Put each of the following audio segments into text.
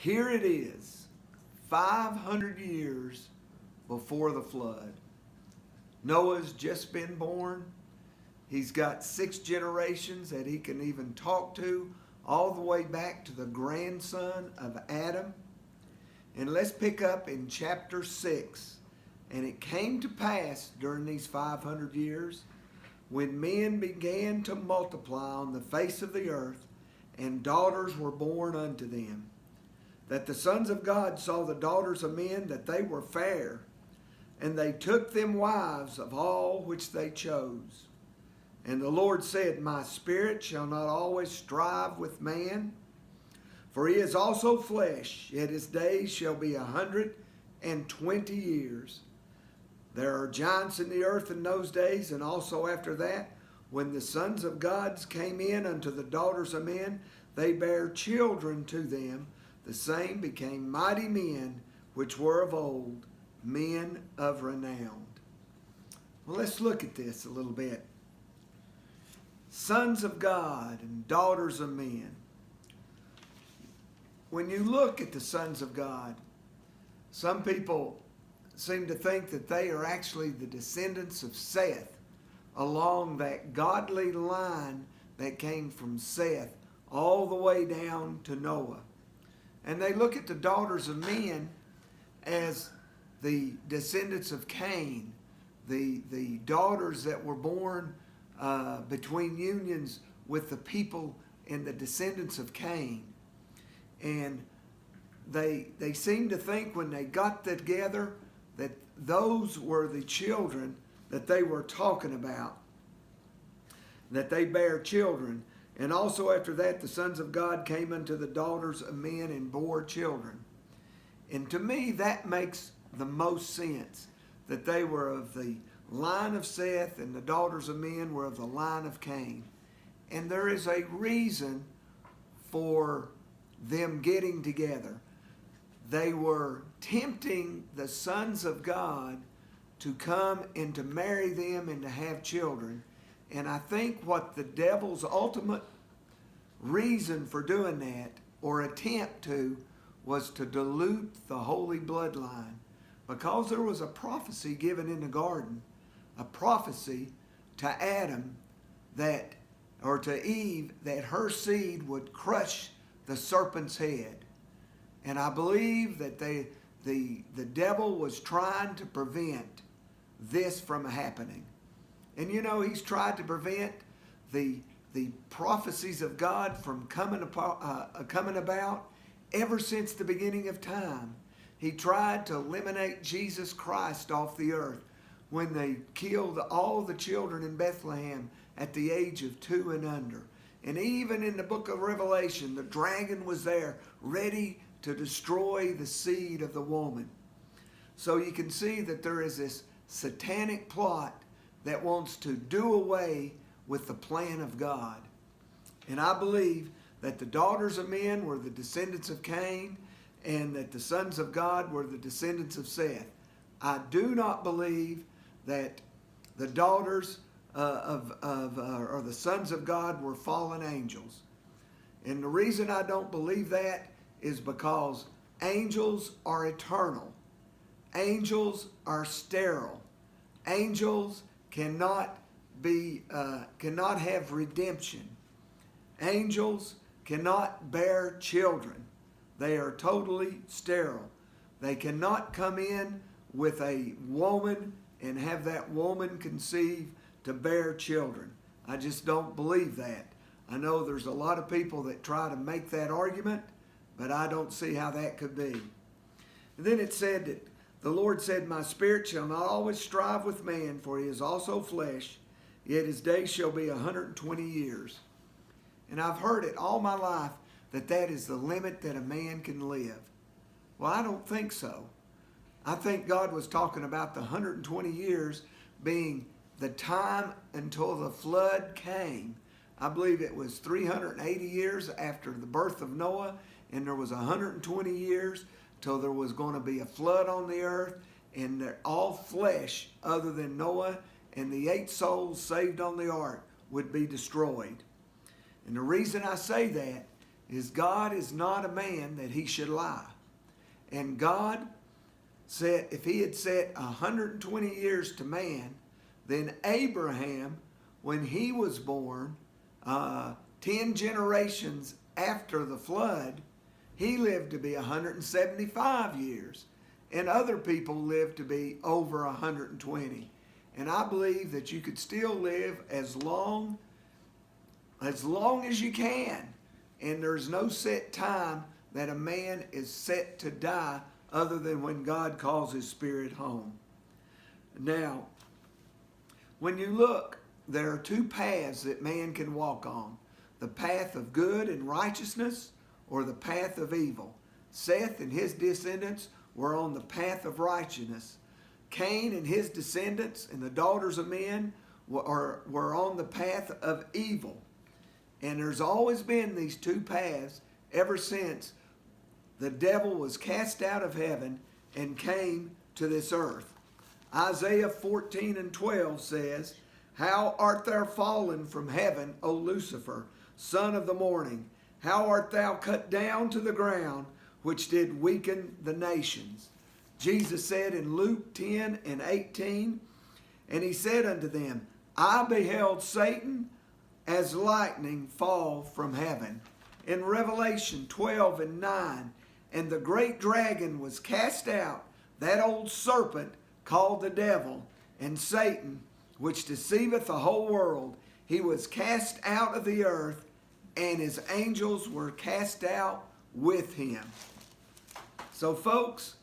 Here it is, 500 years before the flood. Noah's just been born. He's got 6 generations that he can even talk to, all the way back to the grandson of Adam. And let's pick up in chapter 6. And it came to pass during these 500 years, when men began to multiply on the face of the earth, and daughters were born unto them, that the sons of God saw the daughters of men, that they were fair, and they took them wives of all which they chose. And the Lord said, My spirit shall not always strive with man, for he is also flesh, yet his days shall be 120 years. There are giants in the earth in those days, and also after that, when the sons of God came in unto the daughters of men, they bare children to them. The same became mighty men, which were of old, men of renown. Well, let's look at this a little bit. Sons of God and daughters of men. When you look at the sons of God, some people seem to think that they are actually the descendants of Seth, along that godly line that came from Seth all the way down to Noah. And they look at the daughters of men as the descendants of Cain, the daughters that were born between unions with the people and the descendants of Cain. And they seem to think when they got together that those were the children that they were talking about, that they bear children. And also after that, the sons of God came unto the daughters of men and bore children. And to me, that makes the most sense, that they were of the line of Seth and the daughters of men were of the line of Cain. And there is a reason for them getting together. They were tempting the sons of God to come and to marry them and to have children. And I think what the devil's ultimate reason for doing that, or attempt to, was to dilute the holy bloodline. Because there was a prophecy given in the garden, a prophecy to Adam that, or to Eve, that her seed would crush the serpent's head. And I believe that the devil was trying to prevent this from happening. And you know, he's tried to prevent the prophecies of God from coming about ever since the beginning of time. He tried to eliminate Jesus Christ off the earth when they killed all the children in Bethlehem at the age of 2 and under. And even in the book of Revelation, the dragon was there ready to destroy the seed of the woman. So you can see that there is this satanic plot that wants to do away with the plan of God. And I believe that the daughters of men were the descendants of Cain, and that the sons of God were the descendants of Seth. I do not believe that the daughters or the sons of God were fallen angels. And the reason I don't believe that is because angels are eternal. Angels are sterile. Angels cannot have redemption. Angels cannot bear children. They are totally sterile. They cannot come in with a woman and have that woman conceive to bear children. I just don't believe that. I know there's a lot of people that try to make that argument, but I don't see how that could be. And then it said that the Lord said, My spirit shall not always strive with man, for he is also flesh, yet his days shall be 120 years. And I've heard it all my life that is the limit that a man can live. Well, I don't think so. I think God was talking about the 120 years being the time until the flood came. I believe it was 380 years after the birth of Noah, and there was 120 years till there was going to be a flood on the earth, and they're all flesh other than Noah and the 8 souls saved on the ark would be destroyed. And the reason I say that is God is not a man that he should lie. And God said if he had set 120 years to man, then Abraham, when he was born, 10 generations after the flood, he lived to be 175 years. And other people lived to be over 120. And I believe that you could still live as long as you can. And there's no set time that a man is set to die other than when God calls his spirit home. Now, when you look, there are two paths that man can walk on. The path of good and righteousness, or the path of evil. Seth and his descendants were on the path of righteousness. Cain and his descendants and the daughters of men were on the path of evil. And there's always been these two paths ever since the devil was cast out of heaven and came to this earth. Isaiah 14:12 says, "How art thou fallen from heaven, O Lucifer, son of the morning? How art thou cut down to the ground, which did weaken the nations?" Jesus said in Luke 10:18, "And he said unto them, I beheld Satan as lightning fall from heaven." In Revelation 12:9, "And the great dragon was cast out, that old serpent called the devil and Satan, which deceiveth the whole world. He was cast out of the earth, and his angels were cast out with him." So folks,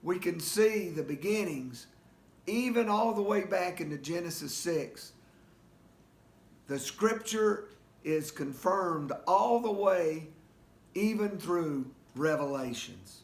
we can see the beginnings, even all the way back into Genesis 6. The scripture is confirmed all the way, even through Revelations.